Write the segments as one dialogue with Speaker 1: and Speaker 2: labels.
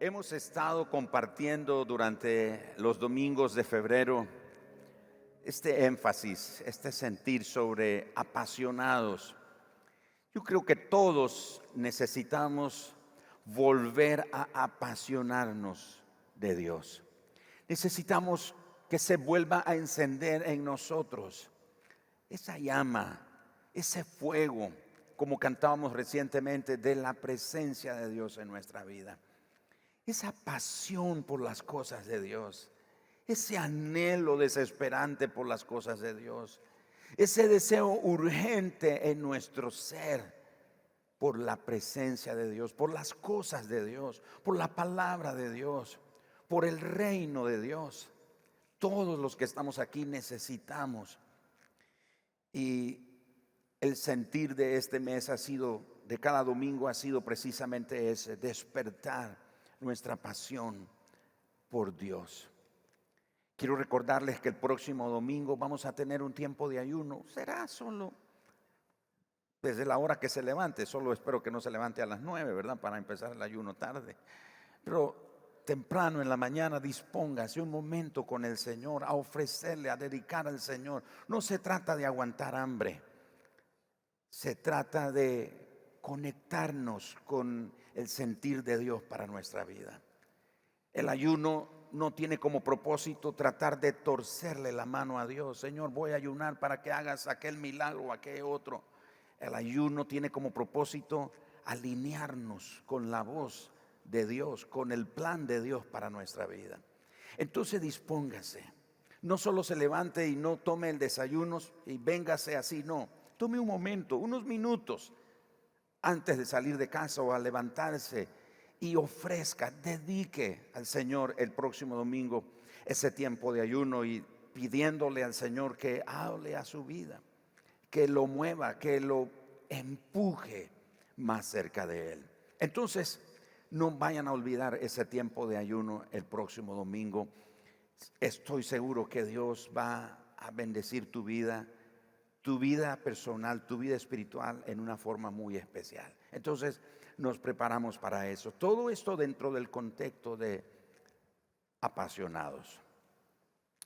Speaker 1: Hemos estado compartiendo durante los domingos de febrero este énfasis, este sentir sobre apasionados. Yo creo que todos necesitamos volver a apasionarnos de Dios. Necesitamos que se vuelva a encender en nosotros esa llama, ese fuego, como cantábamos recientemente, de la presencia de Dios en nuestra vida. Esa pasión por las cosas de Dios, ese anhelo desesperante por las cosas de Dios, ese deseo urgente en nuestro ser por la presencia de Dios, por las cosas de Dios, por la palabra de Dios, por el reino de Dios. Todos los que estamos aquí necesitamos. Y el sentir de este mes de cada domingo ha sido precisamente ese, despertar nuestra pasión por Dios. Quiero recordarles que el próximo domingo vamos a tener un tiempo de ayuno. Será solo desde la hora que se levante. Solo espero que no se levante a las 9, ¿verdad? Para empezar el ayuno tarde. Pero temprano en la mañana dispóngase un momento con el Señor, a ofrecerle, a dedicar al Señor. No se trata de aguantar hambre. Se trata de conectarnos con el sentir de Dios para nuestra vida. El ayuno no tiene como propósito tratar de torcerle la mano a Dios. Señor, voy a ayunar para que hagas aquel milagro o aquel otro. El ayuno tiene como propósito alinearnos con la voz de Dios, con el plan de Dios para nuestra vida. Entonces dispóngase. No solo se levante y no tome el desayuno y véngase así, no. Tome un momento, unos minutos antes de salir de casa o al levantarse y ofrezca, dedique al Señor el próximo domingo ese tiempo de ayuno y pidiéndole al Señor que hable a su vida, que lo mueva, que lo empuje más cerca de Él. Entonces, no vayan a olvidar ese tiempo de ayuno el próximo domingo. Estoy seguro que Dios va a bendecir tu vida personal, tu vida espiritual en una forma muy especial. Entonces nos preparamos para eso. Todo esto dentro del contexto de apasionados.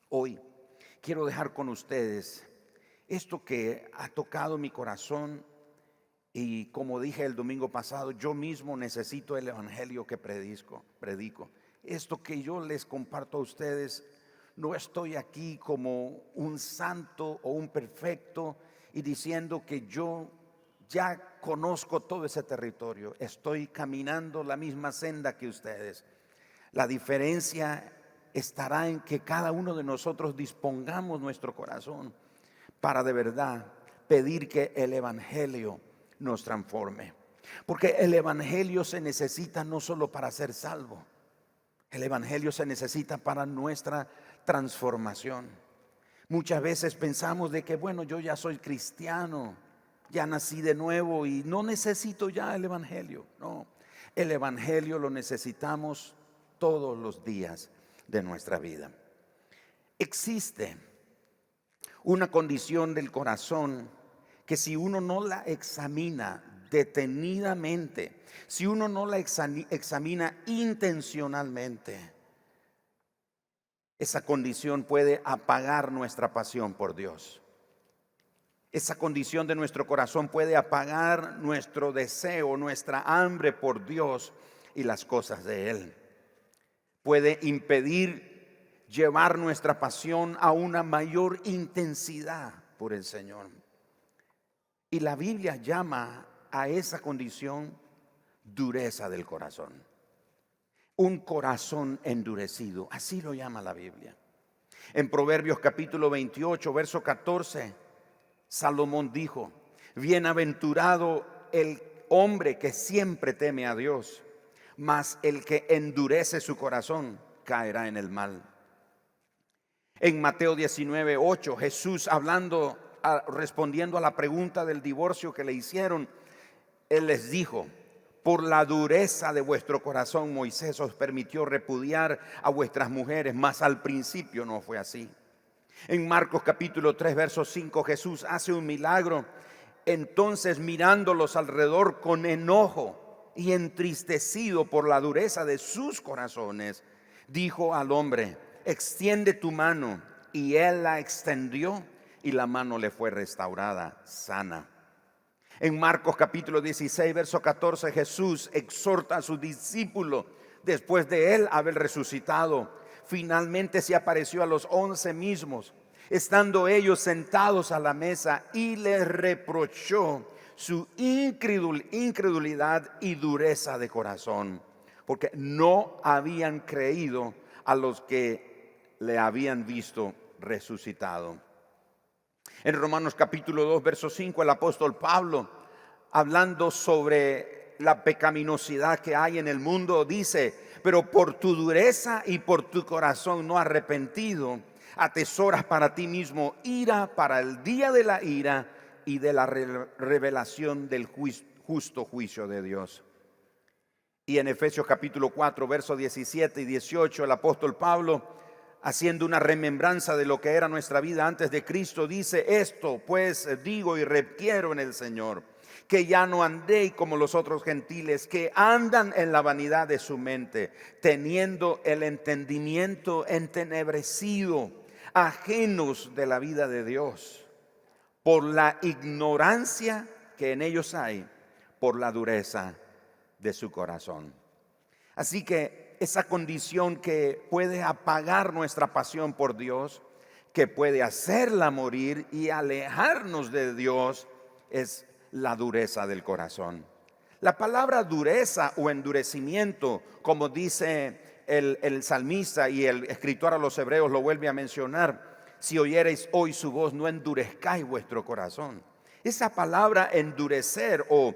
Speaker 1: Hoy quiero dejar con ustedes esto que ha tocado mi corazón y, como dije el domingo pasado, yo mismo necesito el evangelio que predico. Esto que yo les comparto a ustedes, no estoy aquí como un santo o un perfecto y diciendo que yo ya conozco todo ese territorio. Estoy caminando la misma senda que ustedes. La diferencia estará en que cada uno de nosotros dispongamos nuestro corazón para de verdad pedir que el evangelio nos transforme. Porque el evangelio se necesita no solo para ser salvo. El evangelio se necesita para nuestra transformación. Muchas veces pensamos de que, bueno, yo ya soy cristiano, ya nací de nuevo y no necesito ya el evangelio. No, el evangelio lo necesitamos todos los días de nuestra vida. Existe una condición del corazón que si uno no la examina detenidamente, si uno no la examina intencionalmente, esa condición puede apagar nuestra pasión por Dios. Esa condición de nuestro corazón puede apagar nuestro deseo, nuestra hambre por Dios y las cosas de Él. Puede impedir llevar nuestra pasión a una mayor intensidad por el Señor. Y la Biblia llama a esa condición dureza del corazón. Un corazón endurecido, así lo llama la Biblia. En Proverbios capítulo 28, verso 14, Salomón dijo: bienaventurado el hombre que siempre teme a Dios, mas el que endurece su corazón caerá en el mal. En Mateo 19, 8, Jesús respondiendo a la pregunta del divorcio que le hicieron, Él les dijo: por la dureza de vuestro corazón Moisés os permitió repudiar a vuestras mujeres, mas al principio no fue así. En Marcos capítulo 3, verso 5, Jesús hace un milagro. Entonces, mirándolos alrededor con enojo y entristecido por la dureza de sus corazones, dijo al hombre: extiende tu mano. Y él la extendió y la mano le fue restaurada sana. En Marcos capítulo 16, verso 14, Jesús exhorta a sus discípulos después de él haber resucitado. Finalmente se apareció a los 11 mismos, estando ellos sentados a la mesa, y les reprochó su incredulidad y dureza de corazón, porque no habían creído a los que le habían visto resucitado. En Romanos capítulo 2, verso 5, el apóstol Pablo, hablando sobre la pecaminosidad que hay en el mundo, dice: pero por tu dureza y por tu corazón no arrepentido, atesoras para ti mismo ira para el día de la ira y de la revelación del justo juicio de Dios. Y en Efesios capítulo 4, versos 17 y 18, el apóstol Pablo, haciendo una remembranza de lo que era nuestra vida antes de Cristo, dice: esto pues digo y requiero en el Señor, que ya no andéis como los otros gentiles, que andan en la vanidad de su mente, teniendo el entendimiento entenebrecido, ajenos de la vida de Dios, por la ignorancia que en ellos hay, por la dureza de su corazón. Así que esa condición que puede apagar nuestra pasión por Dios, que puede hacerla morir y alejarnos de Dios, es la dureza del corazón. La palabra dureza o endurecimiento, como dice el salmista, y el escritor a los hebreos lo vuelve a mencionar: si oyereis hoy su voz, no endurezcáis vuestro corazón. Esa palabra endurecer o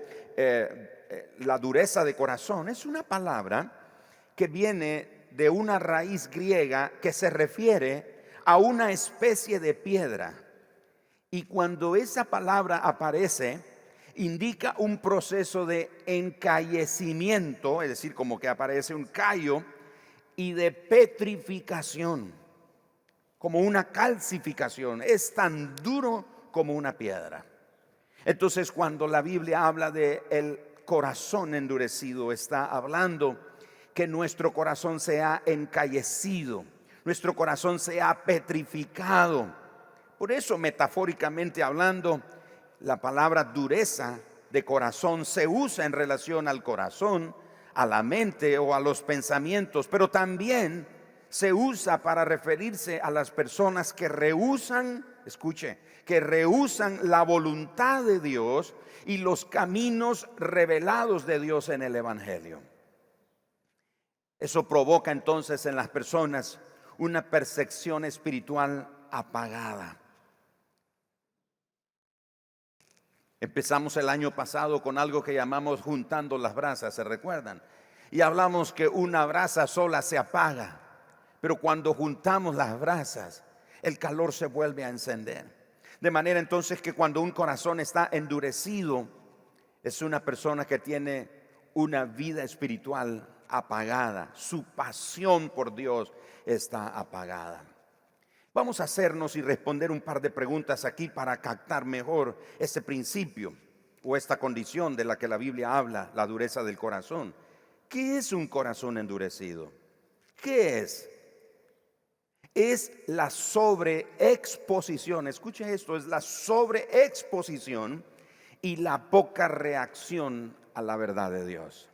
Speaker 1: la dureza de corazón es una palabra que viene de una raíz griega que se refiere a una especie de piedra. Y cuando esa palabra aparece, indica un proceso de encallecimiento, es decir, como que aparece un callo, y de petrificación, como una calcificación. Es tan duro como una piedra. Entonces, cuando la Biblia habla de el corazón endurecido, está hablando que nuestro corazón se ha encallecido, nuestro corazón se ha petrificado. Por eso, metafóricamente hablando, la palabra dureza de corazón se usa en relación al corazón, a la mente o a los pensamientos, pero también se usa para referirse a las personas que rehúsan, escuche, que rehúsan la voluntad de Dios y los caminos revelados de Dios en el Evangelio. Eso provoca entonces en las personas una percepción espiritual apagada. Empezamos el año pasado con algo que llamamos juntando las brasas, ¿se recuerdan? Y hablamos que una brasa sola se apaga, pero cuando juntamos las brasas, el calor se vuelve a encender. De manera entonces que cuando un corazón está endurecido, es una persona que tiene una vida espiritual apagada, su pasión por Dios está apagada. Vamos a hacernos y responder un par de preguntas aquí para captar mejor ese principio o esta condición de la que la Biblia habla, la dureza del corazón. ¿Qué es un corazón endurecido? ¿Qué es? Es la sobreexposición, escuche esto, es la sobreexposición y la poca reacción a la verdad de Dios.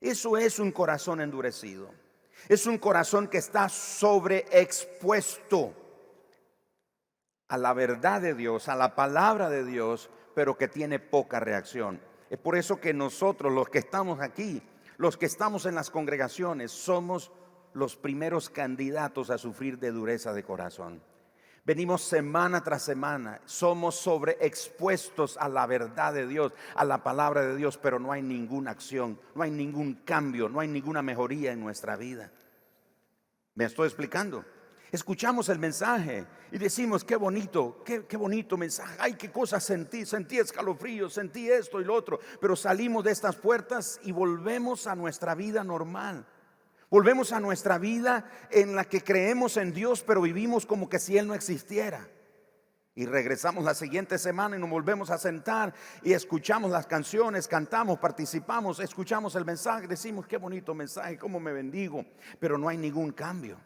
Speaker 1: Eso es un corazón endurecido. Es un corazón que está sobreexpuesto a la verdad de Dios, a la palabra de Dios, pero que tiene poca reacción. Es por eso que nosotros, los que estamos aquí, los que estamos en las congregaciones, somos los primeros candidatos a sufrir de dureza de corazón. Venimos semana tras semana, somos sobreexpuestos a la verdad de Dios, a la palabra de Dios, pero no hay ninguna acción, no hay ningún cambio, no hay ninguna mejoría en nuestra vida. ¿Me estoy explicando? Escuchamos el mensaje y decimos: qué bonito, qué bonito mensaje, ay, qué cosas sentí escalofríos, sentí esto y lo otro, pero salimos de estas puertas y volvemos a nuestra vida normal. Volvemos a nuestra vida en la que creemos en Dios, pero vivimos como que si Él no existiera. Y regresamos la siguiente semana y nos volvemos a sentar y escuchamos las canciones, cantamos, participamos, escuchamos el mensaje, decimos qué bonito mensaje, cómo me bendigo, pero no hay ningún cambio.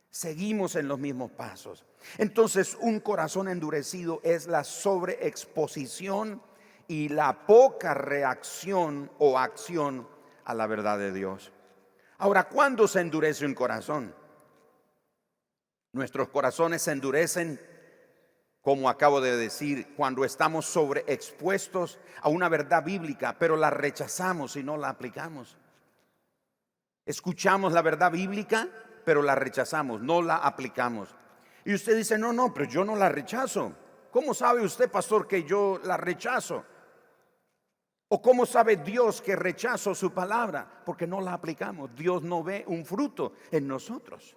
Speaker 1: Seguimos en los mismos pasos. Entonces, un corazón endurecido es la sobreexposición y la poca reacción o acción a la verdad de Dios. Ahora, ¿cuándo se endurece un corazón? Nuestros corazones se endurecen, como acabo de decir, cuando estamos sobreexpuestos a una verdad bíblica, pero la rechazamos y no la aplicamos. Escuchamos la verdad bíblica, pero la rechazamos, no la aplicamos. Y usted dice, no, pero yo no la rechazo. ¿Cómo sabe usted, pastor, que yo la rechazo? ¿O cómo sabe Dios que rechazo su palabra? Porque no la aplicamos. Dios no ve un fruto en nosotros.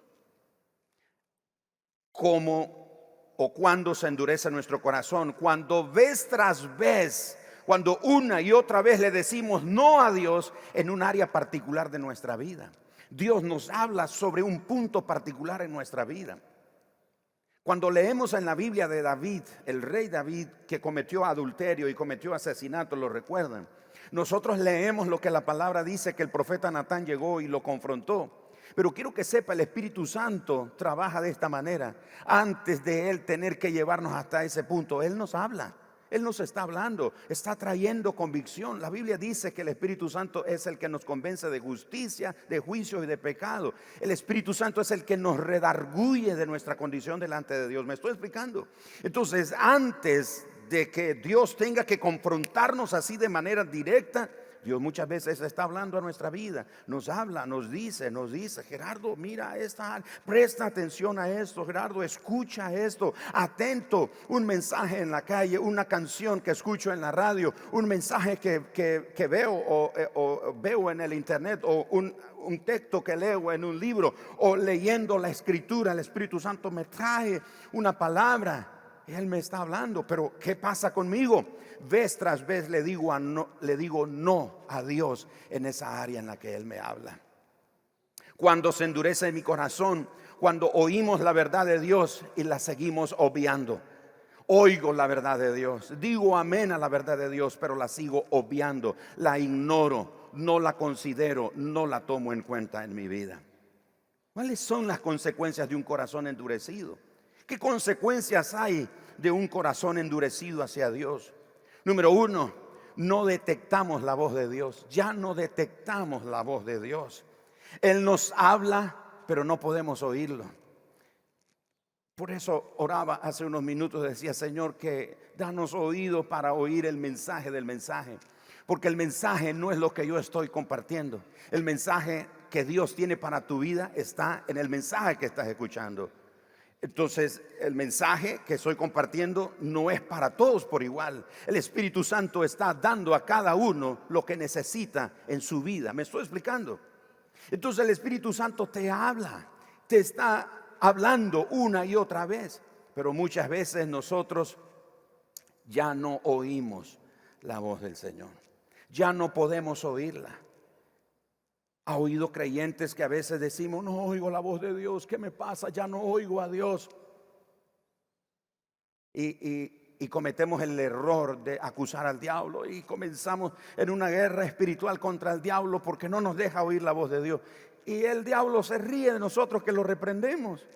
Speaker 1: ¿Cómo o cuándo se endurece nuestro corazón? Cuando vez tras vez, cuando una y otra vez le decimos no a Dios en un área particular de nuestra vida. Dios nos habla sobre un punto particular en nuestra vida. Cuando leemos en la Biblia de David, el rey David, que cometió adulterio y cometió asesinato, ¿lo recuerdan? Nosotros leemos lo que la palabra dice, que el profeta Natán llegó y lo confrontó. Pero quiero que sepa, el Espíritu Santo trabaja de esta manera. Antes de Él tener que llevarnos hasta ese punto, Él nos habla. Él nos está hablando, está trayendo convicción. La Biblia dice que el Espíritu Santo es el que nos convence de justicia, de juicio y de pecado. El Espíritu Santo es el que nos redarguye de nuestra condición delante de Dios. ¿Me estoy explicando? Entonces, antes de que Dios tenga que confrontarnos así de manera directa, Dios muchas veces está hablando a nuestra vida, nos habla, nos dice, Gerardo, mira esta, presta atención a esto, Gerardo, escucha esto, atento, un mensaje en la calle, una canción que escucho en la radio, un mensaje que veo o veo en el internet, o un texto que leo en un libro, o leyendo la escritura. El Espíritu Santo me trae una palabra. Él me está hablando, pero ¿qué pasa conmigo? Vez tras vez le digo no a Dios en esa área en la que Él me habla. Cuando se endurece mi corazón, cuando oímos la verdad de Dios y la seguimos obviando. Oigo la verdad de Dios, digo amén a la verdad de Dios, pero la sigo obviando, la ignoro, no la considero, no la tomo en cuenta en mi vida. ¿Cuáles son las consecuencias de un corazón endurecido? ¿Qué consecuencias hay de un corazón endurecido hacia Dios? Número uno, no detectamos la voz de Dios. Ya no detectamos la voz de Dios. Él nos habla, pero no podemos oírlo. Por eso oraba hace unos minutos, decía, Señor, que danos oído para oír el mensaje del mensaje. Porque el mensaje no es lo que yo estoy compartiendo. El mensaje que Dios tiene para tu vida está en el mensaje que estás escuchando. Entonces, el mensaje que estoy compartiendo no es para todos por igual. El Espíritu Santo está dando a cada uno lo que necesita en su vida. ¿Me estoy explicando? Entonces, el Espíritu Santo te habla, te está hablando una y otra vez. Pero muchas veces nosotros ya no oímos la voz del Señor. Ya no podemos oírla. ¿Ha oído creyentes que a veces decimos, no oigo la voz de Dios? ¿Qué me pasa? Ya no oigo a Dios. Y cometemos el error de acusar al diablo y comenzamos en una guerra espiritual contra el diablo porque no nos deja oír la voz de Dios. Y el diablo se ríe de nosotros que lo reprendemos,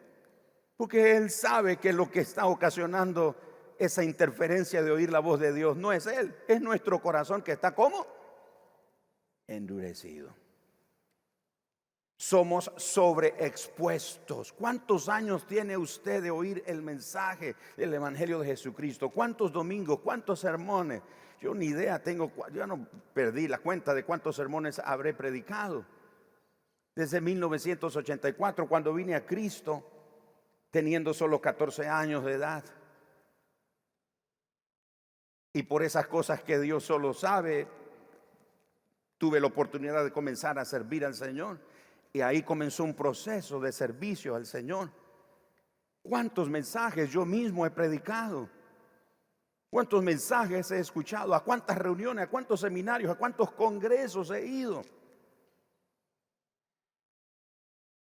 Speaker 1: porque él sabe que lo que está ocasionando esa interferencia de oír la voz de Dios no es él, es nuestro corazón que está ¿cómo? Endurecido. Somos sobreexpuestos. ¿Cuántos años tiene usted de oír el mensaje del Evangelio de Jesucristo? ¿Cuántos domingos? ¿Cuántos sermones? Yo ni idea tengo, yo no perdí la cuenta de cuántos sermones habré predicado. Desde 1984, cuando vine a Cristo, teniendo solo 14 años de edad. Y por esas cosas que Dios solo sabe, tuve la oportunidad de comenzar a servir al Señor. Y ahí comenzó un proceso de servicio al Señor. ¿Cuántos mensajes yo mismo he predicado? ¿Cuántos mensajes he escuchado? ¿A cuántas reuniones? ¿A cuántos seminarios? ¿A cuántos congresos he ido?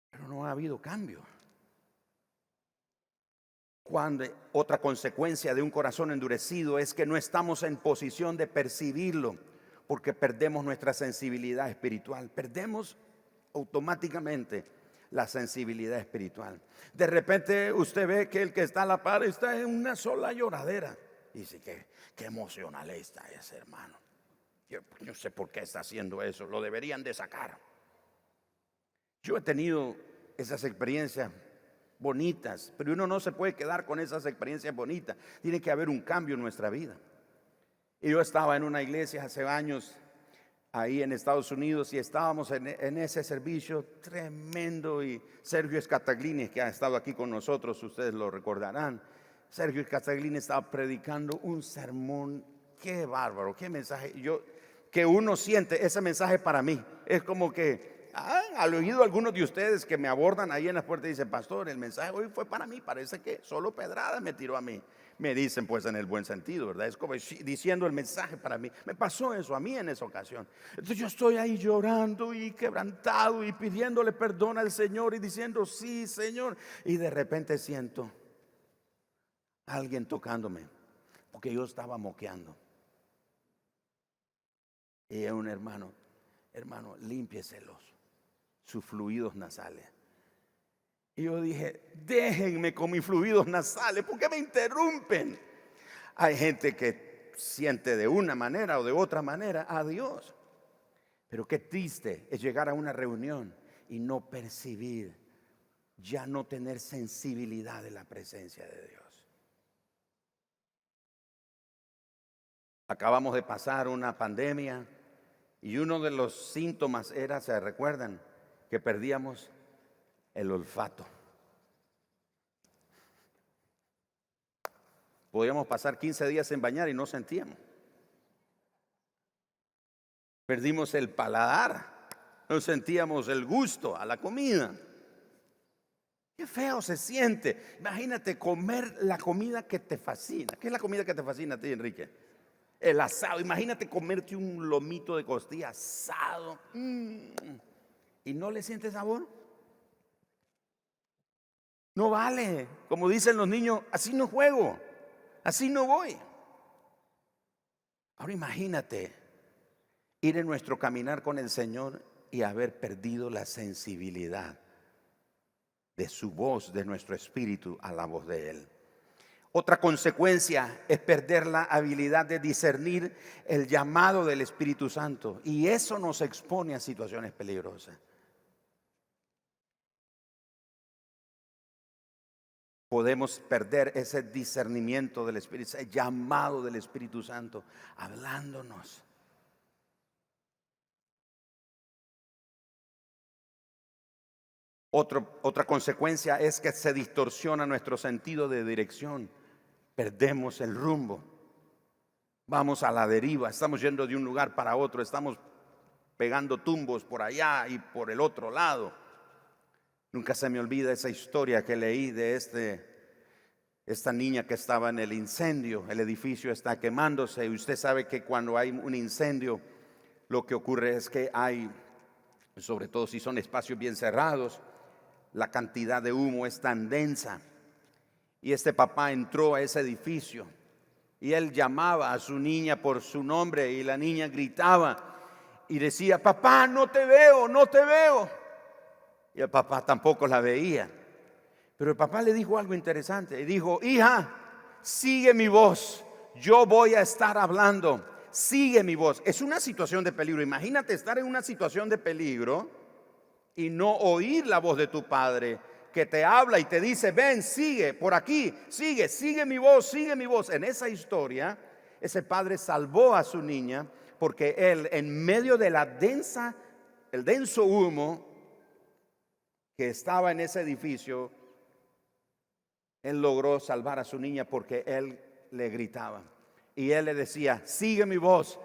Speaker 1: Pero no ha habido cambio. Otra consecuencia de un corazón endurecido es que no estamos en posición de percibirlo, porque perdemos nuestra sensibilidad espiritual. Perdemos automáticamente la sensibilidad espiritual. De repente usted ve que el que está a la par está en una sola lloradera. Dice que qué emocional está ese hermano. Yo no sé por qué está haciendo eso. Lo deberían de sacar. Yo he tenido esas experiencias bonitas, pero uno no se puede quedar con esas experiencias bonitas. Tiene que haber un cambio en nuestra vida. Y yo estaba en una iglesia hace años ahí en Estados Unidos y estábamos en ese servicio tremendo, y Sergio Scataglini, que ha estado aquí con nosotros, ustedes lo recordarán. Sergio Scataglini estaba predicando un sermón, qué bárbaro, qué mensaje. Que uno siente ese mensaje para mí. Es como que al oído algunos de ustedes que me abordan ahí en las puertas y dicen: pastor, el mensaje hoy fue para mí, parece que solo pedrada me tiró a mí. Me dicen pues en el buen sentido, ¿verdad? Es como diciendo el mensaje para mí. Me pasó eso a mí en esa ocasión. Entonces yo estoy ahí llorando y quebrantado y pidiéndole perdón al Señor y diciendo: sí, Señor. Y de repente siento a alguien tocándome, porque yo estaba moqueando. Y un hermano, límpieselos, sus fluidos nasales. Y yo dije: déjenme con mis fluidos nasales, ¿por qué me interrumpen? Hay gente que siente de una manera o de otra manera a Dios. Pero qué triste es llegar a una reunión y no percibir, ya no tener sensibilidad de la presencia de Dios. Acabamos de pasar una pandemia y uno de los síntomas era, ¿se recuerdan? Que perdíamos el olfato. Podíamos pasar 15 días sin bañar y no sentíamos. Perdimos el paladar, no sentíamos el gusto a la comida. Qué feo se siente. Imagínate comer la comida que te fascina. ¿Qué es la comida que te fascina a ti, Enrique? El asado. Imagínate comerte un lomito de costilla asado y no le sientes sabor. No vale. Como dicen los niños, así no juego, así no voy. Ahora imagínate ir en nuestro caminar con el Señor y haber perdido la sensibilidad de su voz, de nuestro espíritu a la voz de Él. Otra consecuencia es perder la habilidad de discernir el llamado del Espíritu Santo, y eso nos expone a situaciones peligrosas. Podemos perder ese discernimiento del Espíritu, ese llamado del Espíritu Santo hablándonos. Otra consecuencia es que se distorsiona nuestro sentido de dirección. Perdemos el rumbo. Vamos a la deriva. Estamos yendo de un lugar para otro. Estamos pegando tumbos por allá y por el otro lado. Nunca se me olvida esa historia que leí de esta niña que estaba en el incendio. El edificio está quemándose y usted sabe que cuando hay un incendio lo que ocurre es que hay, sobre todo si son espacios bien cerrados, la cantidad de humo es tan densa. Y este papá entró a ese edificio y él llamaba a su niña por su nombre y la niña gritaba y decía: papá, no te veo, no te veo. Y el papá tampoco la veía. Pero el papá le dijo algo interesante y dijo: hija, sigue mi voz, yo voy a estar hablando, sigue mi voz. Es una situación de peligro. Imagínate estar en una situación de peligro y no oír la voz de tu padre que te habla y te dice: ven, sigue por aquí, sigue mi voz, sigue mi voz. En esa historia, ese padre salvó a su niña porque él, en medio de el denso humo que estaba en ese edificio, él logró salvar a su niña porque él le gritaba y él le decía: sigue mi voz,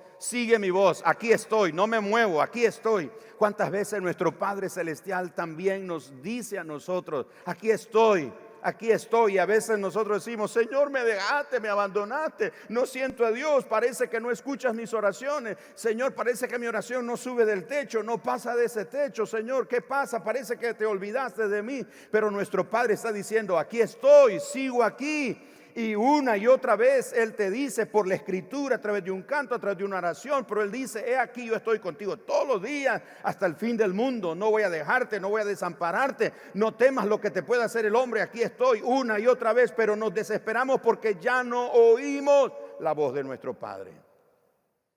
Speaker 1: aquí estoy, no me muevo, aquí estoy. ¿Cuántas veces nuestro Padre Celestial también nos dice a nosotros: aquí estoy, aquí estoy. Y a veces nosotros decimos, Señor, me dejaste, me abandonaste, no siento a Dios, parece que no escuchas mis oraciones. Señor, parece que mi oración no sube del techo, no pasa de ese techo. Señor, ¿qué pasa? Parece que te olvidaste de mí. Pero nuestro Padre está diciendo, aquí estoy, sigo aquí. Y una y otra vez Él te dice por la escritura, a través de un canto, a través de una oración, pero Él dice, he aquí, yo estoy contigo todos los días hasta el fin del mundo. No voy a dejarte, no voy a desampararte, no temas lo que te pueda hacer el hombre. Aquí estoy una y otra vez, pero nos desesperamos porque ya no oímos la voz de nuestro Padre.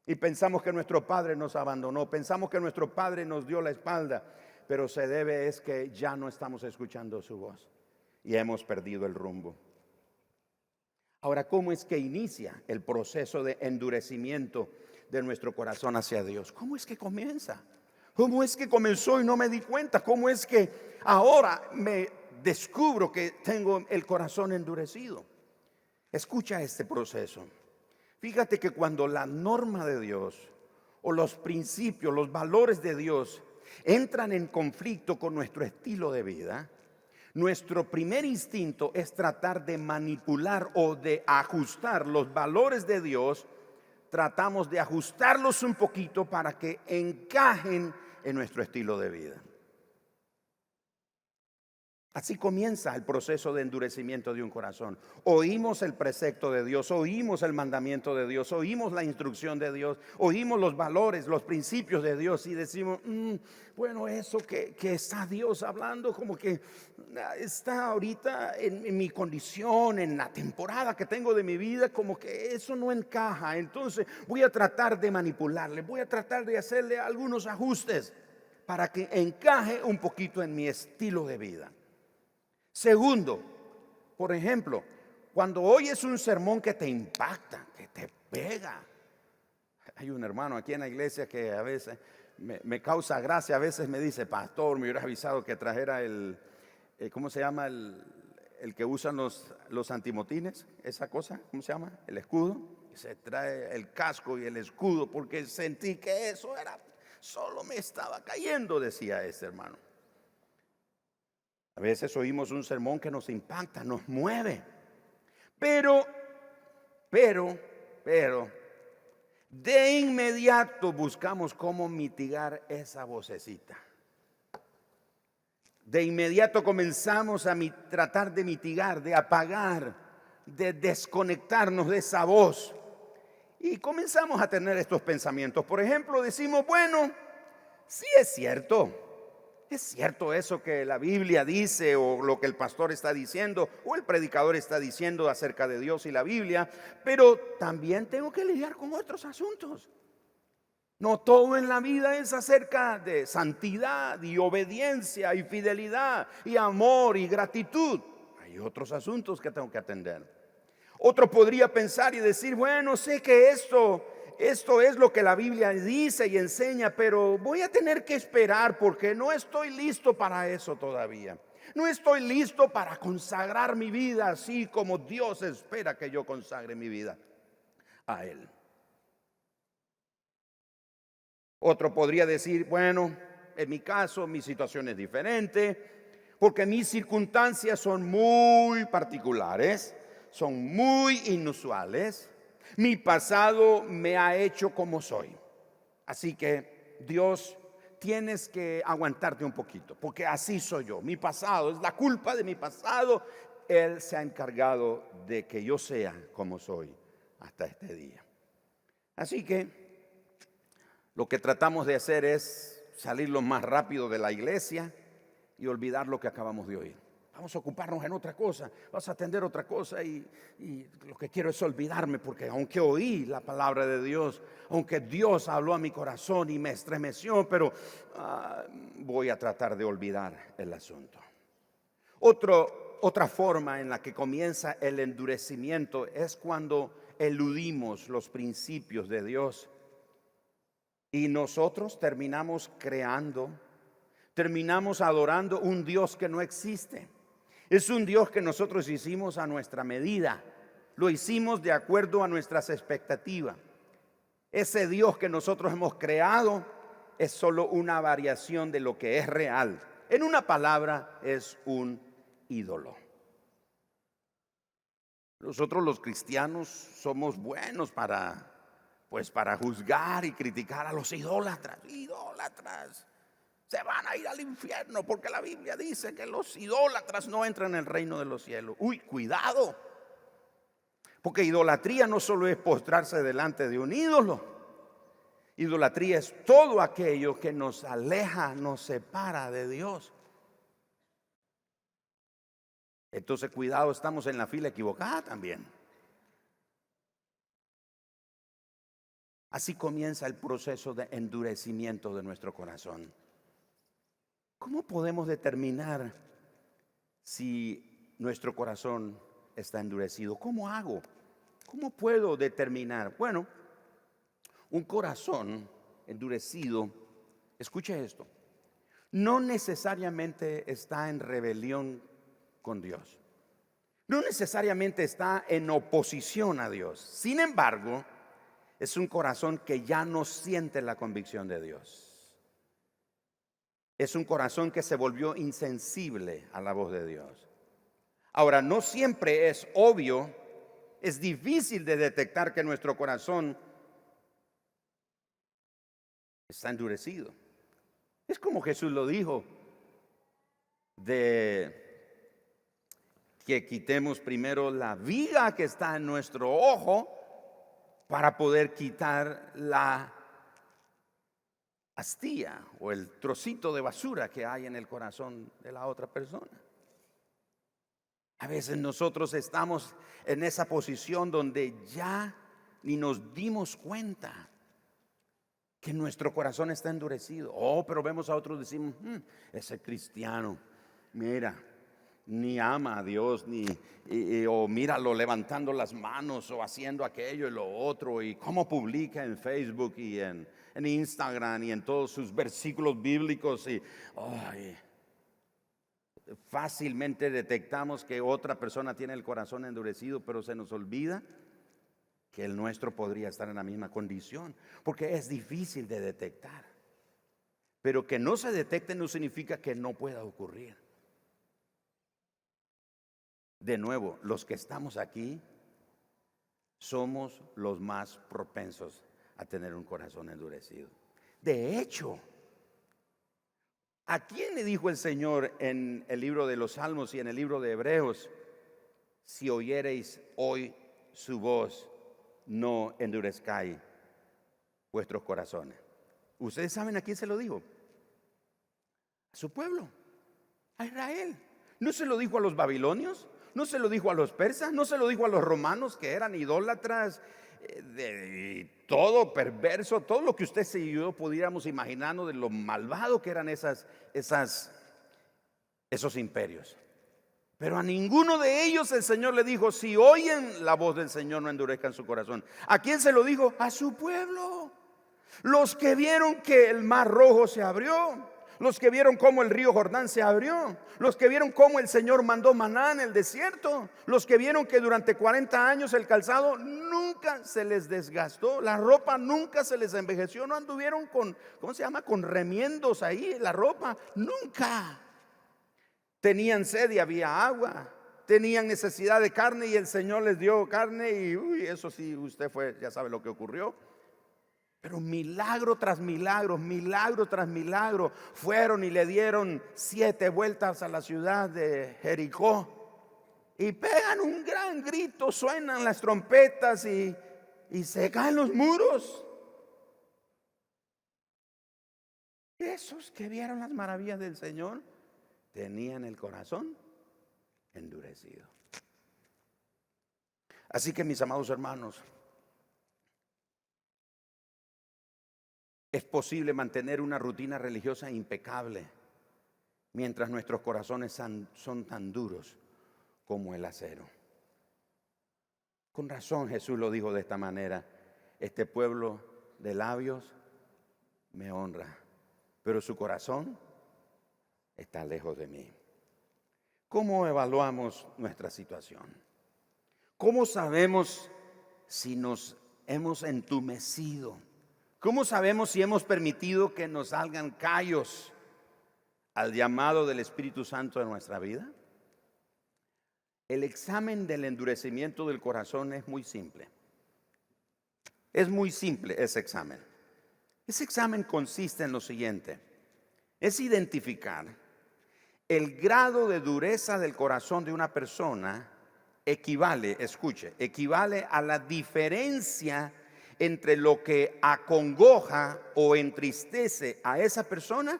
Speaker 1: Y pensamos que nuestro Padre nos abandonó, pensamos que nuestro Padre nos dio la espalda, pero se debe es que ya no estamos escuchando su voz y hemos perdido el rumbo. Ahora, ¿cómo es que inicia el proceso de endurecimiento de nuestro corazón hacia Dios? ¿Cómo es que comienza? ¿Cómo es que comenzó y no me di cuenta? ¿Cómo es que ahora me descubro que tengo el corazón endurecido? Escucha este proceso. Fíjate que cuando la norma de Dios o los principios, los valores de Dios entran en conflicto con nuestro estilo de vida, nuestro primer instinto es tratar de manipular o de ajustar los valores de Dios. Tratamos de ajustarlos un poquito para que encajen en nuestro estilo de vida. Así comienza el proceso de endurecimiento de un corazón. Oímos el precepto de Dios, oímos el mandamiento de Dios, oímos la instrucción de Dios, oímos los valores, los principios de Dios y decimos, bueno, eso que está Dios hablando como que está ahorita en mi condición, en la temporada que tengo de mi vida, como que eso no encaja. Entonces voy a tratar de manipularle, voy a tratar de hacerle algunos ajustes para que encaje un poquito en mi estilo de vida. Segundo, por ejemplo, cuando oyes un sermón que te impacta, que te pega. Hay un hermano aquí en la iglesia que a veces me causa gracia, a veces me dice, pastor, me hubiera avisado que trajera ¿cómo se llama? El que usan los antimotines, esa cosa, ¿cómo se llama? El escudo. Se trae el casco y el escudo porque sentí que eso solo me estaba cayendo, decía ese hermano. A veces oímos un sermón que nos impacta, nos mueve. Pero, de inmediato buscamos cómo mitigar esa vocecita. De inmediato comenzamos a tratar de mitigar, de apagar, de desconectarnos de esa voz. Y comenzamos a tener estos pensamientos. Por ejemplo, decimos, bueno, sí es cierto. ¿Es cierto eso que la Biblia dice o lo que el pastor está diciendo o el predicador está diciendo acerca de Dios y la Biblia? Pero también tengo que lidiar con otros asuntos. No todo en la vida es acerca de santidad y obediencia y fidelidad y amor y gratitud. Hay otros asuntos que tengo que atender. Otro podría pensar y decir, bueno, sé que esto es lo que la Biblia dice y enseña, pero voy a tener que esperar porque no estoy listo para eso todavía. No estoy listo para consagrar mi vida así como Dios espera que yo consagre mi vida a Él. Otro podría decir, bueno, en mi caso mi situación es diferente porque mis circunstancias son muy particulares, son muy inusuales. Mi pasado me ha hecho como soy. Así que Dios, tienes que aguantarte un poquito, porque así soy yo. Mi pasado es la culpa de mi pasado. Él se ha encargado de que yo sea como soy hasta este día. Así que lo que tratamos de hacer es salir lo más rápido de la iglesia y olvidar lo que acabamos de oír. Vamos a ocuparnos en otra cosa, vamos a atender otra cosa y lo que quiero es olvidarme, porque aunque oí la palabra de Dios, aunque Dios habló a mi corazón y me estremeció, pero voy a tratar de olvidar el asunto. Otra forma en la que comienza el endurecimiento es cuando eludimos los principios de Dios y nosotros terminamos terminamos adorando un Dios que no existe. Es un Dios que nosotros hicimos a nuestra medida. Lo hicimos de acuerdo a nuestras expectativas. Ese Dios que nosotros hemos creado es solo una variación de lo que es real. En una palabra, es un ídolo. Nosotros los cristianos somos buenos para juzgar y criticar a los idólatras. Idólatras se van a ir al infierno porque la Biblia dice que los idólatras no entran en el reino de los cielos. Uy, cuidado, porque idolatría no solo es postrarse delante de un ídolo. Idolatría es todo aquello que nos aleja, nos separa de Dios. Entonces, cuidado, estamos en la fila equivocada también. Así comienza el proceso de endurecimiento de nuestro corazón. ¿Cómo podemos determinar si nuestro corazón está endurecido? ¿Cómo hago? ¿Cómo puedo determinar? Bueno, un corazón endurecido, escuche esto, no necesariamente está en rebelión con Dios. No necesariamente está en oposición a Dios. Sin embargo, es un corazón que ya no siente la convicción de Dios. Es un corazón que se volvió insensible a la voz de Dios. Ahora, no siempre es obvio, es difícil de detectar que nuestro corazón está endurecido. Es como Jesús lo dijo, de que quitemos primero la viga que está en nuestro ojo para poder quitar la astilla o el trocito de basura que hay en el corazón de la otra persona. A veces nosotros estamos en esa posición donde ya ni nos dimos cuenta que nuestro corazón está endurecido. Pero vemos a otros y decimos, ese cristiano, mira, ni ama a Dios, o míralo levantando las manos o haciendo aquello y lo otro, y cómo publica en Facebook y en Instagram y en todos sus versículos bíblicos, y fácilmente detectamos que otra persona tiene el corazón endurecido, pero se nos olvida que el nuestro podría estar en la misma condición, porque es difícil de detectar. Pero que no se detecte no significa que no pueda ocurrir. De nuevo, los que estamos aquí somos los más propensos a tener un corazón endurecido. De hecho, ¿a quién le dijo el Señor en el libro de los Salmos y en el libro de Hebreos? Si oyereis hoy su voz, no endurezcáis vuestros corazones. ¿Ustedes saben a quién se lo dijo? A su pueblo, a Israel. ¿No se lo dijo a los babilonios? ¿No se lo dijo a los persas? ¿No se lo dijo a los romanos, que eran idólatras, de todo perverso, todo lo que usted y yo pudiéramos imaginarnos de lo malvado que eran esos imperios? Pero a ninguno de ellos el Señor le dijo, si oyen la voz del Señor, no endurezcan su corazón. ¿A quién se lo dijo? A su pueblo. Los que vieron que el mar rojo se abrió, los que vieron cómo el río Jordán se abrió, los que vieron cómo el Señor mandó maná en el desierto, los que vieron que durante 40 años el calzado nunca se les desgastó, la ropa nunca se les envejeció, no anduvieron con remiendos ahí, la ropa, nunca. Tenían sed y había agua, tenían necesidad de carne y el Señor les dio carne y eso sí, usted ya sabe lo que ocurrió. Pero milagro tras milagro, milagro tras milagro, fueron y le dieron 7 vueltas a la ciudad de Jericó y pegan un gran grito, suenan las trompetas y se caen los muros. Esos que vieron las maravillas del Señor tenían el corazón endurecido. Así que, mis amados hermanos, es posible mantener una rutina religiosa impecable mientras nuestros corazones son tan duros como el acero. Con razón Jesús lo dijo de esta manera: este pueblo de labios me honra, pero su corazón está lejos de mí. ¿Cómo evaluamos nuestra situación? ¿Cómo sabemos si nos hemos entumecido? ¿Cómo sabemos si hemos permitido que nos salgan callos al llamado del Espíritu Santo en nuestra vida? El examen del endurecimiento del corazón es muy simple. Es muy simple ese examen. Ese examen consiste en lo siguiente: es identificar el grado de dureza del corazón de una persona. Equivale a la diferencia entre lo que acongoja o entristece a esa persona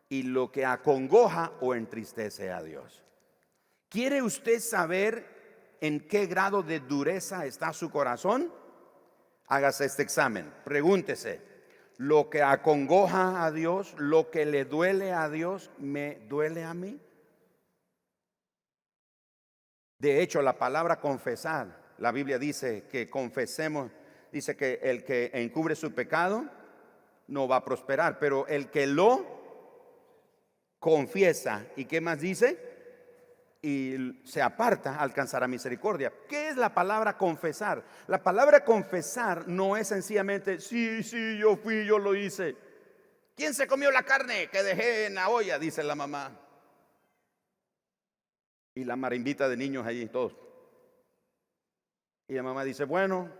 Speaker 1: y lo que acongoja o entristece a Dios. ¿Quiere usted saber en qué grado de dureza está su corazón? Hágase este examen. Pregúntese: ¿lo que acongoja a Dios, lo que le duele a Dios, me duele a mí? De hecho, la palabra confesar, la Biblia dice que confesemos, dice que el que encubre su pecado no va a prosperar, pero el que lo confiesa, ¿y qué más dice? Y se aparta, alcanzará misericordia. ¿Qué es la palabra confesar? La palabra confesar no es sencillamente: sí, yo fui, yo lo hice. ¿Quién se comió la carne que dejé en la olla?, dice la mamá. Y la marimbita de niños allí todos. Y la mamá dice: bueno,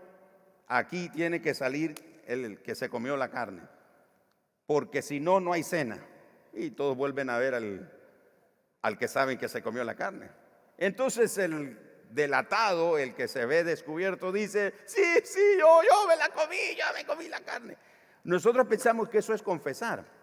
Speaker 1: aquí tiene que salir el que se comió la carne, porque si no, no hay cena. Y todos vuelven a ver al que saben que se comió la carne. Entonces el delatado, el que se ve descubierto, dice: sí, yo me la comí, yo me comí la carne. Nosotros pensamos que eso es confesar.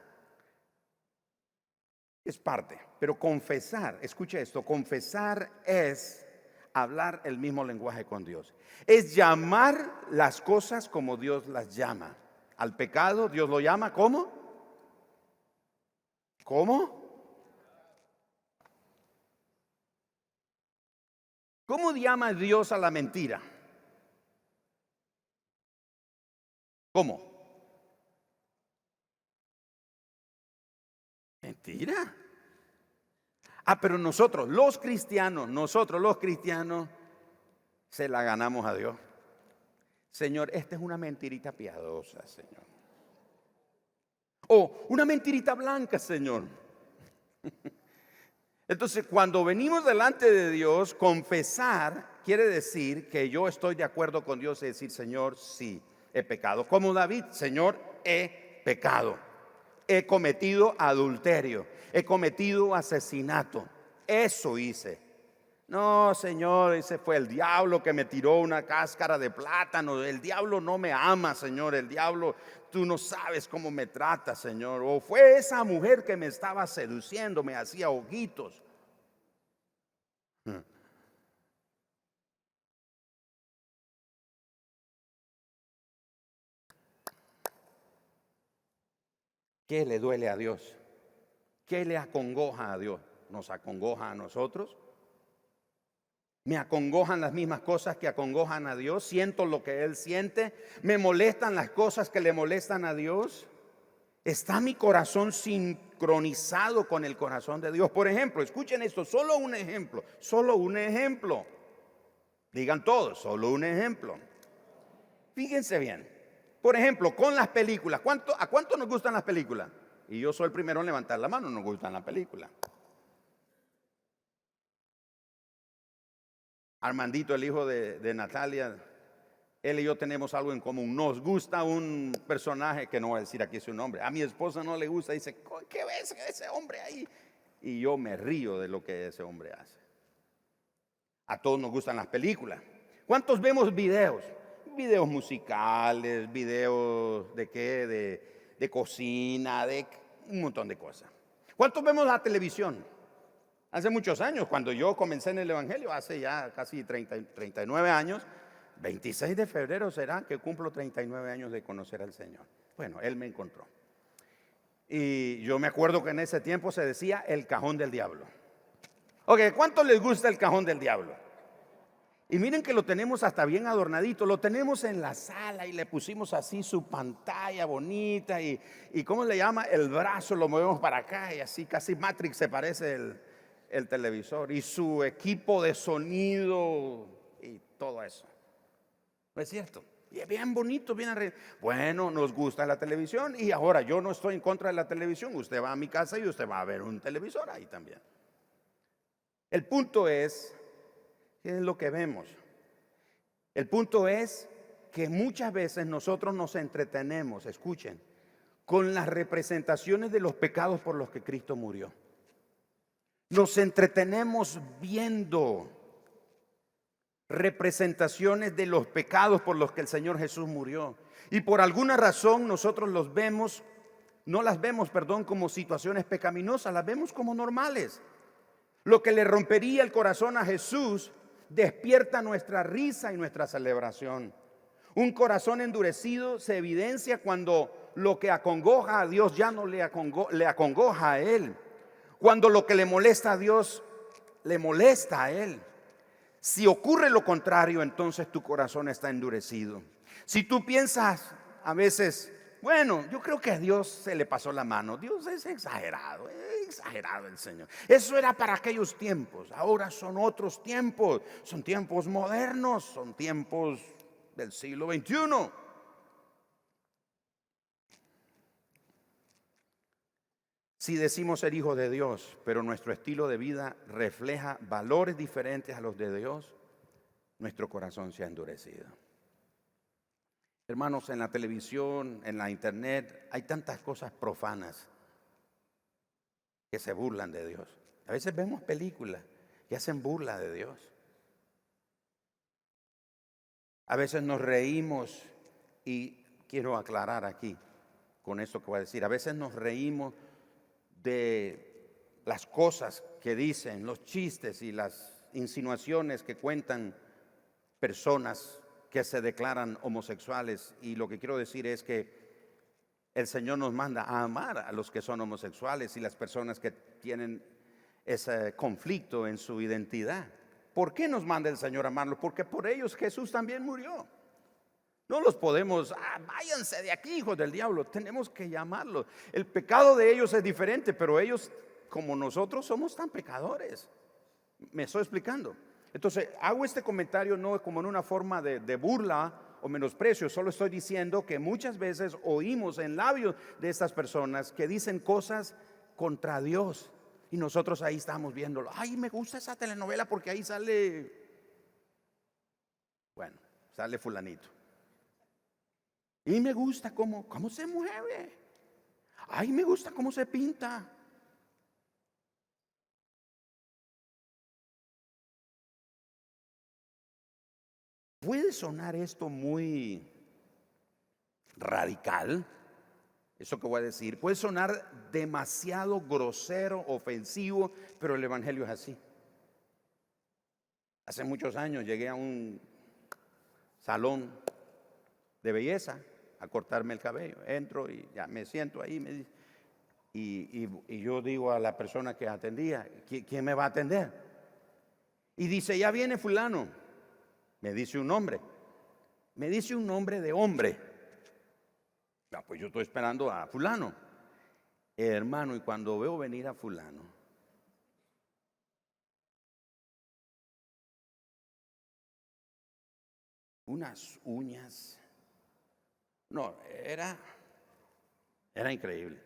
Speaker 1: Es parte, pero confesar, escuche esto: confesar es hablar el mismo lenguaje con Dios. Es llamar las cosas como Dios las llama. Al pecado Dios lo llama ¿cómo? ¿Cómo? ¿Cómo llama Dios a la mentira? ¿Cómo? Mentira. Pero nosotros los cristianos, se la ganamos a Dios. Señor, esta es una mentirita piadosa, Señor. O una mentirita blanca, Señor. Entonces, cuando venimos delante de Dios, confesar quiere decir que yo estoy de acuerdo con Dios y decir: Señor, sí, he pecado. Como David: Señor, he pecado. He cometido adulterio, he cometido asesinato. Eso hice. No, Señor, ese fue el diablo que me tiró una cáscara de plátano. El diablo no me ama, Señor. El diablo, tú no sabes cómo me trata, Señor. O fue esa mujer que me estaba seduciendo, me hacía ojitos. ¿Qué le duele a Dios? ¿Qué le acongoja a Dios? ¿Nos acongoja a nosotros? ¿Me acongojan las mismas cosas que acongojan a Dios? ¿Siento lo que Él siente? ¿Me molestan las cosas que le molestan a Dios? ¿Está mi corazón sincronizado con el corazón de Dios? Por ejemplo, escuchen esto, solo un ejemplo. Digan todos: solo un ejemplo. Fíjense bien. Por ejemplo, con las películas. ¿A cuánto nos gustan las películas? Y yo soy el primero en levantar la mano. Nos gustan las películas. Armandito, el hijo de Natalia, él y yo tenemos algo en común. Nos gusta un personaje que no voy a decir aquí su nombre. A mi esposa no le gusta. Dice: ¿qué ves ese hombre ahí? Y yo me río de lo que ese hombre hace. A todos nos gustan las películas. ¿Cuántos vemos videos? Videos musicales, videos de qué, de cocina, de un montón de cosas. ¿Cuántos vemos la televisión? Hace muchos años, cuando yo comencé en el Evangelio, hace ya casi 39 años, 26 de febrero será que cumplo 39 años de conocer al Señor. Bueno, Él me encontró. Y yo me acuerdo que en ese tiempo se decía el cajón del diablo. Ok, ¿cuánto les gusta el cajón del diablo? Y miren que lo tenemos hasta bien adornadito, lo tenemos en la sala y le pusimos así su pantalla bonita y ¿cómo le llama? El brazo lo movemos para acá y así casi Matrix se parece el televisor y su equipo de sonido y todo eso. ¿No es cierto? Y es bien bonito, bien arreglado. Bueno, nos gusta la televisión y ahora yo no estoy en contra de la televisión. Usted va a mi casa y usted va a ver un televisor ahí también. El punto es ¿Qué es lo que vemos? El punto es que muchas veces nosotros nos entretenemos, escuchen, con las representaciones de los pecados por los que Cristo murió. Nos entretenemos viendo representaciones de los pecados por los que el Señor Jesús murió. Y por alguna razón nosotros no las vemos, como situaciones pecaminosas, las vemos como normales. Lo que le rompería el corazón a Jesús despierta nuestra risa y nuestra celebración. Un corazón endurecido se evidencia cuando lo que acongoja a Dios ya no le acongoja a Él. Cuando lo que le molesta a Dios le molesta a Él. Si ocurre lo contrario, entonces tu corazón está endurecido. Si tú piensas a veces, bueno, yo creo que a Dios se le pasó la mano. Dios es exagerado el Señor. Eso era para aquellos tiempos. Ahora son otros tiempos. Son tiempos modernos, son tiempos del siglo XXI. Si decimos ser hijos de Dios, pero nuestro estilo de vida refleja valores diferentes a los de Dios, nuestro corazón se ha endurecido. Hermanos, en la televisión, en la internet, hay tantas cosas profanas que se burlan de Dios. A veces vemos películas que hacen burla de Dios. A veces nos reímos, y quiero aclarar aquí con esto que voy a decir, a veces nos reímos de las cosas que dicen, los chistes y las insinuaciones que cuentan personas que se declaran homosexuales. Y lo que quiero decir es que el Señor nos manda a amar a los que son homosexuales y las personas que tienen ese conflicto en su identidad. ¿Por qué nos manda el Señor a amarlos? Porque por ellos Jesús también murió. No los podemos, váyanse de aquí, hijos del diablo. Tenemos que llamarlos. El pecado de ellos es diferente, pero ellos, como nosotros, somos tan pecadores. ¿Me estoy explicando? Entonces, hago este comentario no como en una forma de burla o menosprecio. Solo estoy diciendo que muchas veces oímos en labios de estas personas que dicen cosas contra Dios. Y nosotros ahí estamos viéndolo. Ay, me gusta esa telenovela porque ahí sale fulanito. Y me gusta cómo se mueve. Ay, me gusta cómo se pinta. Puede sonar esto muy radical, eso que voy a decir. Puede sonar demasiado grosero, ofensivo, pero el evangelio es así. Hace muchos años llegué a un salón de belleza a cortarme el cabello. Entro y ya me siento ahí. Y yo digo a la persona que atendía, ¿quién me va a atender? Y dice, ya viene fulano. Me dice un nombre. Me dice un nombre de hombre. Pues yo estoy esperando a fulano. Hermano, y cuando veo venir a fulano, unas uñas. No, era increíble.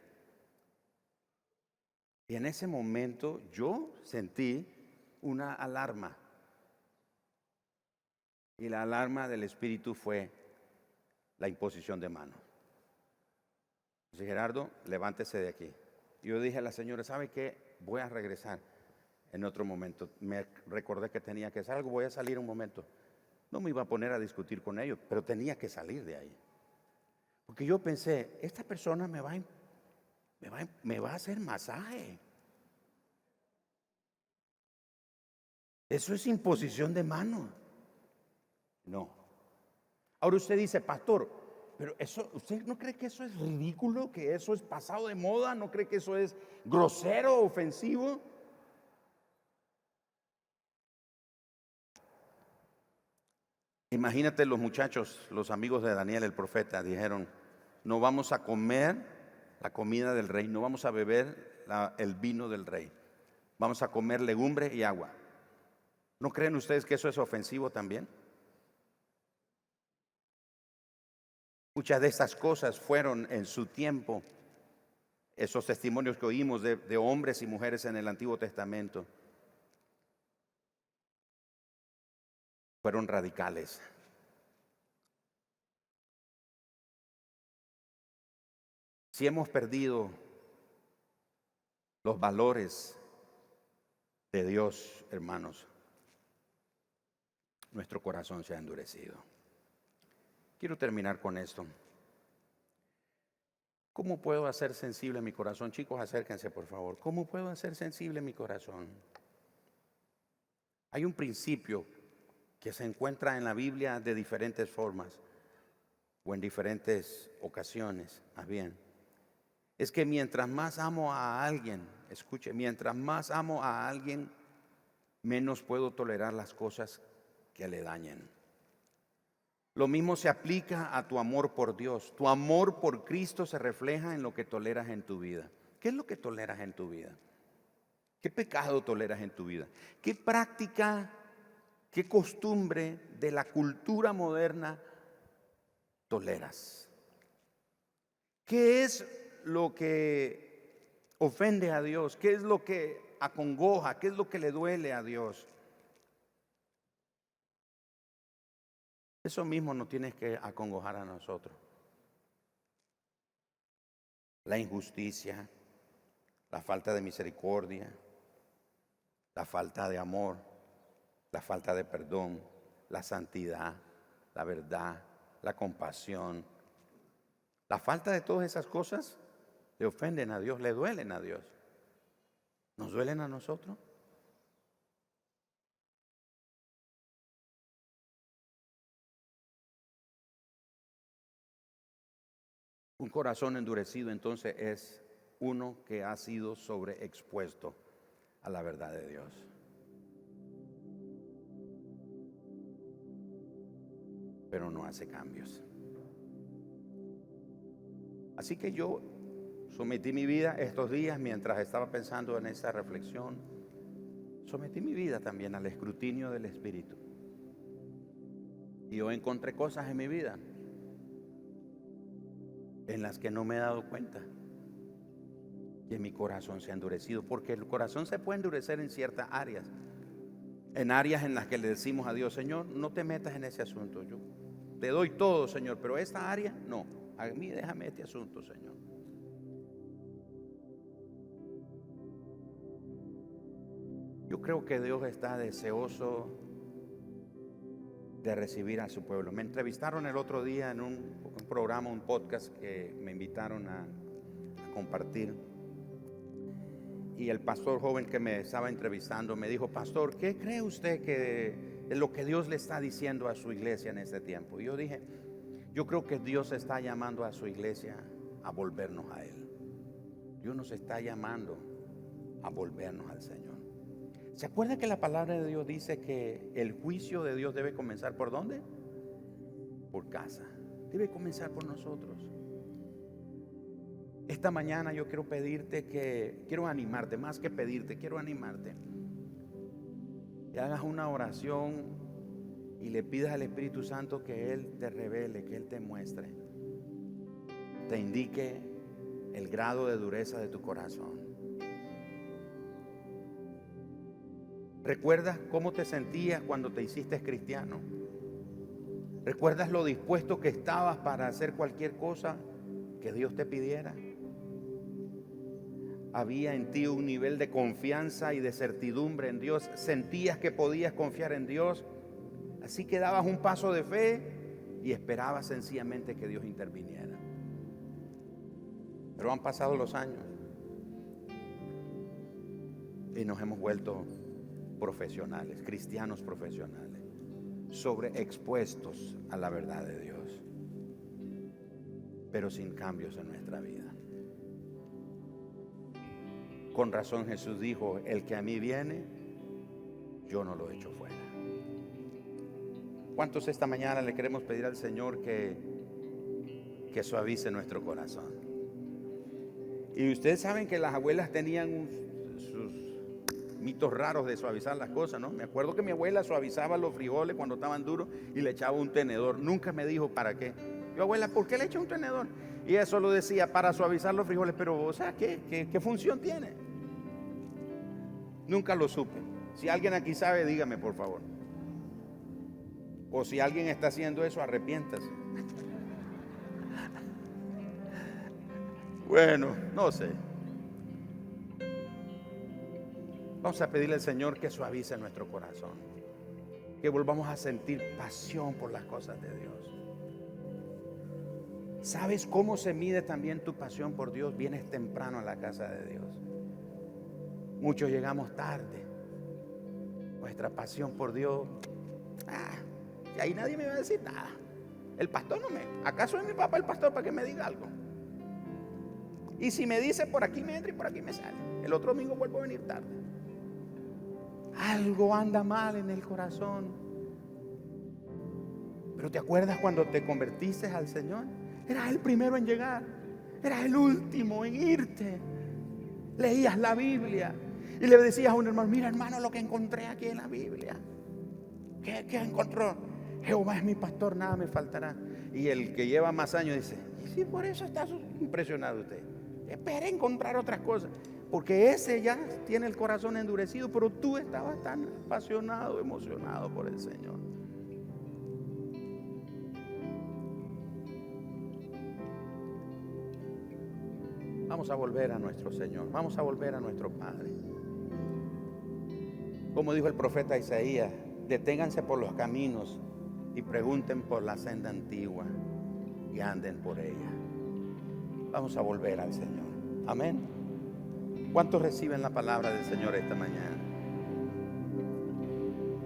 Speaker 1: Y en ese momento yo sentí una alarma. Y la alarma del Espíritu fue la imposición de mano. Dice, Gerardo, levántese de aquí. Yo dije a la señora, ¿sabe qué? Voy a regresar en otro momento. Me recordé que tenía que hacer algo, voy a salir un momento. No me iba a poner a discutir con ellos, pero tenía que salir de ahí. Porque yo pensé, esta persona me va a hacer masaje. Eso es imposición de mano. No. Ahora usted dice, pastor, pero eso, ¿usted no cree que eso es ridículo? ¿Que eso es pasado de moda? ¿No cree que eso es grosero, ofensivo? Imagínate los muchachos, los amigos de Daniel el profeta, dijeron, no vamos a comer la comida del rey, no vamos a beber el vino del rey, vamos a comer legumbre y agua. ¿No creen ustedes que eso es ofensivo también? Muchas de estas cosas fueron en su tiempo, esos testimonios que oímos de hombres y mujeres en el Antiguo Testamento. fueron radicales. Si hemos perdido los valores de Dios, hermanos, nuestro corazón se ha endurecido. Quiero terminar con esto. ¿Cómo puedo hacer sensible mi corazón? Chicos, acérquense por favor. ¿Cómo puedo hacer sensible mi corazón? Hay un principio que se encuentra en la Biblia de diferentes formas o en diferentes ocasiones, más bien. Es que mientras más amo a alguien, escuche, mientras más amo a alguien, menos puedo tolerar las cosas que le dañen. Lo mismo se aplica a tu amor por Dios. Tu amor por Cristo se refleja en lo que toleras en tu vida. ¿Qué es lo que toleras en tu vida? ¿Qué pecado toleras en tu vida? ¿Qué práctica, qué costumbre de la cultura moderna toleras? ¿Qué es lo que ofende a Dios? ¿Qué es lo que acongoja? ¿Qué es lo que le duele a Dios? Eso mismo nos tiene que acongojar a nosotros. La injusticia, la falta de misericordia, la falta de amor, la falta de perdón, la santidad, la verdad, la compasión. La falta de todas esas cosas le ofenden a Dios, le duelen a Dios. ¿Nos duelen a nosotros? Un corazón endurecido entonces es uno que ha sido sobreexpuesto a la verdad de Dios. Pero no hace cambios. Así que yo sometí mi vida estos días mientras estaba pensando en esa reflexión. Sometí mi vida también al escrutinio del Espíritu. Y yo encontré cosas en mi vida en las que no me he dado cuenta que mi corazón se ha endurecido, porque el corazón se puede endurecer en ciertas áreas, en áreas en las que le decimos a Dios: Señor, no te metas en ese asunto, yo te doy todo, Señor, pero esta área no, a mí déjame este asunto, Señor. Yo creo que Dios está deseoso de recibir a su pueblo. Me entrevistaron el otro día en un programa, un podcast que me invitaron a compartir. Y el pastor joven que me estaba entrevistando me dijo: pastor, ¿qué cree usted que es lo que Dios le está diciendo a su iglesia en este tiempo? Y yo dije: yo creo que Dios está llamando a su iglesia a volvernos a Él. Dios nos está llamando a volvernos al Señor. ¿Se acuerda que la palabra de Dios dice que el juicio de Dios debe comenzar por dónde? Por casa. Debe comenzar por nosotros. Esta mañana yo quiero quiero animarte, más que pedirte, quiero animarte. Que hagas una oración y le pidas al Espíritu Santo que Él te revele, que Él te muestre, te indique el grado de dureza de tu corazón. ¿Recuerdas cómo te sentías cuando te hiciste cristiano? ¿Recuerdas lo dispuesto que estabas para hacer cualquier cosa que Dios te pidiera? Había en ti un nivel de confianza y de certidumbre en Dios. Sentías que podías confiar en Dios. Así que dabas un paso de fe y esperabas sencillamente que Dios interviniera. Pero han pasado los años y nos hemos vuelto profesionales, cristianos profesionales, sobreexpuestos a la verdad de Dios, pero sin cambios en nuestra vida. Con razón Jesús dijo: el que a mí viene, yo no lo echo fuera. ¿Cuántos esta mañana le queremos pedir al Señor que suavice nuestro corazón? Y ustedes saben que las abuelas tenían sus mitos raros de suavizar las cosas, ¿no? Me acuerdo que mi abuela suavizaba los frijoles cuando estaban duros y le echaba un tenedor. Nunca me dijo para qué. Yo: abuela, ¿por qué le echa un tenedor? Y ella solo decía: para suavizar los frijoles. Pero, o sea, ¿qué función tiene? Nunca lo supe. Si alguien aquí sabe, dígame por favor. O si alguien está haciendo eso, arrepiéntase. Bueno, no sé. Vamos a pedirle al Señor que suavice nuestro corazón, que volvamos a sentir pasión por las cosas de Dios. ¿Sabes cómo se mide también tu pasión por Dios? Vienes temprano a la casa de Dios. Muchos llegamos tarde. Nuestra pasión por Dios, y ahí nadie me va a decir nada. El pastor no me... ¿Acaso es mi papá el pastor para que me diga algo? Y si me dice por aquí me entra y por aquí me sale. El otro domingo vuelvo a venir tarde. Algo anda mal en el corazón. Pero ¿te acuerdas cuando te convertiste al Señor? Eras el primero en llegar. Eras el último en irte. Leías la Biblia y le decías a un hermano: mira, hermano, lo que encontré aquí en la Biblia. ¿Qué encontró? Jehová es mi pastor, nada me faltará. Y el que lleva más años dice: y si por eso está impresionado usted, espere encontrar otras cosas. Porque ese ya tiene el corazón endurecido, pero tú estabas tan apasionado, emocionado por el Señor. Vamos a volver a nuestro Señor, vamos a volver a nuestro Padre. Como dijo el profeta Isaías: deténganse por los caminos y pregunten por la senda antigua y anden por ella. Vamos a volver al Señor. Amén. ¿Cuántos reciben la palabra del Señor esta mañana?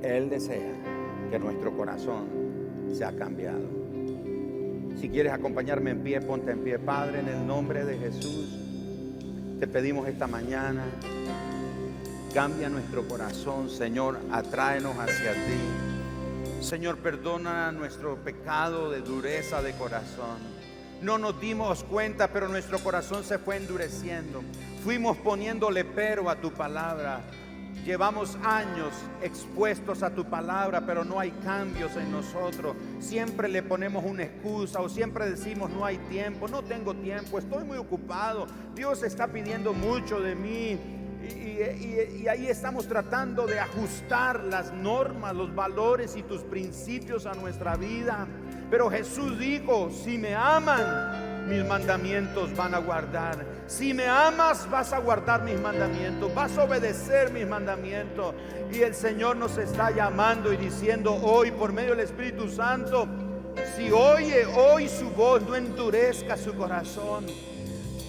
Speaker 1: Él desea que nuestro corazón sea cambiado. Si quieres acompañarme en pie, ponte en pie. Padre, en el nombre de Jesús, te pedimos esta mañana, cambia nuestro corazón, Señor, atráenos hacia ti. Señor, perdona nuestro pecado de dureza de corazón. No nos dimos cuenta, pero nuestro corazón se fue endureciendo. Fuimos poniéndole pero a tu palabra. Llevamos años expuestos a tu palabra, pero no hay cambios en nosotros. Siempre le ponemos una excusa o siempre decimos: no hay tiempo, no tengo tiempo, estoy muy ocupado, Dios está pidiendo mucho de mí. Y ahí estamos tratando de ajustar las normas, los valores y tus principios a nuestra vida. Pero Jesús dijo: si me aman, mis mandamientos van a guardar. Si me amas, vas a guardar mis mandamientos, vas a obedecer mis mandamientos. Y el Señor nos está llamando y diciendo hoy, por medio del Espíritu Santo: si oye hoy su voz, no endurezca su corazón.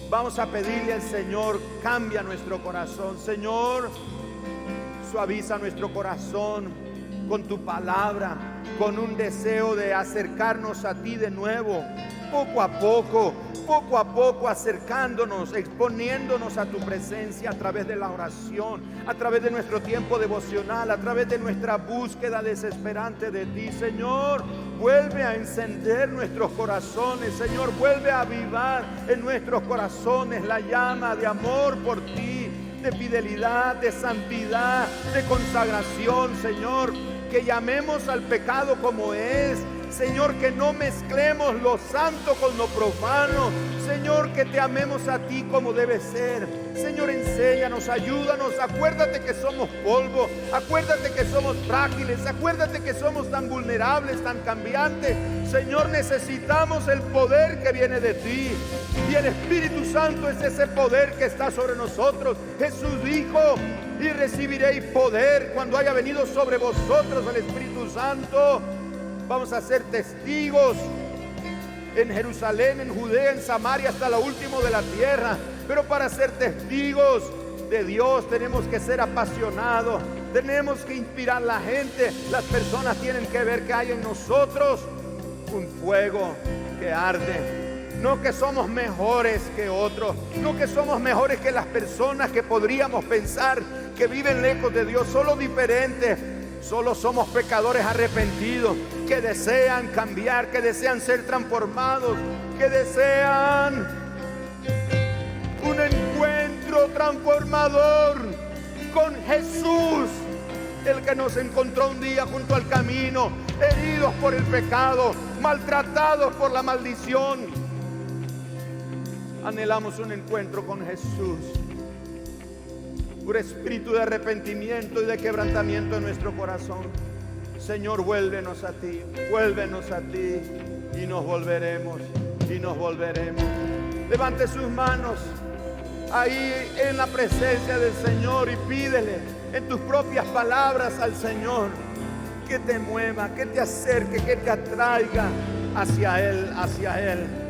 Speaker 1: Vamos a pedirle al Señor: cambia nuestro corazón. Señor, suaviza nuestro corazón con tu palabra, con un deseo de acercarnos a ti de nuevo, poco a poco acercándonos, exponiéndonos a tu presencia a través de la oración, a través de nuestro tiempo devocional, a través de nuestra búsqueda desesperante de ti. Señor, vuelve a encender nuestros corazones. Señor, vuelve a avivar en nuestros corazones la llama de amor por ti, de fidelidad, de santidad, de consagración. Señor, que llamemos al pecado como es. Señor, que no mezclemos lo santo con lo profano. Señor, que te amemos a ti como debe ser. Señor, enséñanos, ayúdanos. Acuérdate que somos polvo. Acuérdate que somos frágiles. Acuérdate que somos tan vulnerables, tan cambiantes. Señor, necesitamos el poder que viene de ti. Y el Espíritu Santo es ese poder que está sobre nosotros. Jesús dijo: y recibiréis poder cuando haya venido sobre vosotros el Espíritu Santo. Vamos a ser testigos en Jerusalén, en Judea, en Samaria, hasta lo último de la tierra. Pero para ser testigos de Dios tenemos que ser apasionados, tenemos que inspirar a la gente. Las personas tienen que ver que hay en nosotros un fuego que arde. No que somos mejores que otros, no que somos mejores que las personas que podríamos pensar que viven lejos de Dios, solo diferentes. Solo somos pecadores arrepentidos que desean cambiar, que desean ser transformados, que desean un encuentro transformador con Jesús, el que nos encontró un día junto al camino, heridos por el pecado, maltratados por la maldición. Anhelamos un encuentro con Jesús. Un espíritu de arrepentimiento y de quebrantamiento en nuestro corazón.
Speaker 2: Señor, vuélvenos a ti y nos volveremos, y nos volveremos. Levante sus manos ahí en la presencia del Señor y pídele en tus propias palabras al Señor que te mueva, que te acerque, que te atraiga hacia Él, hacia Él.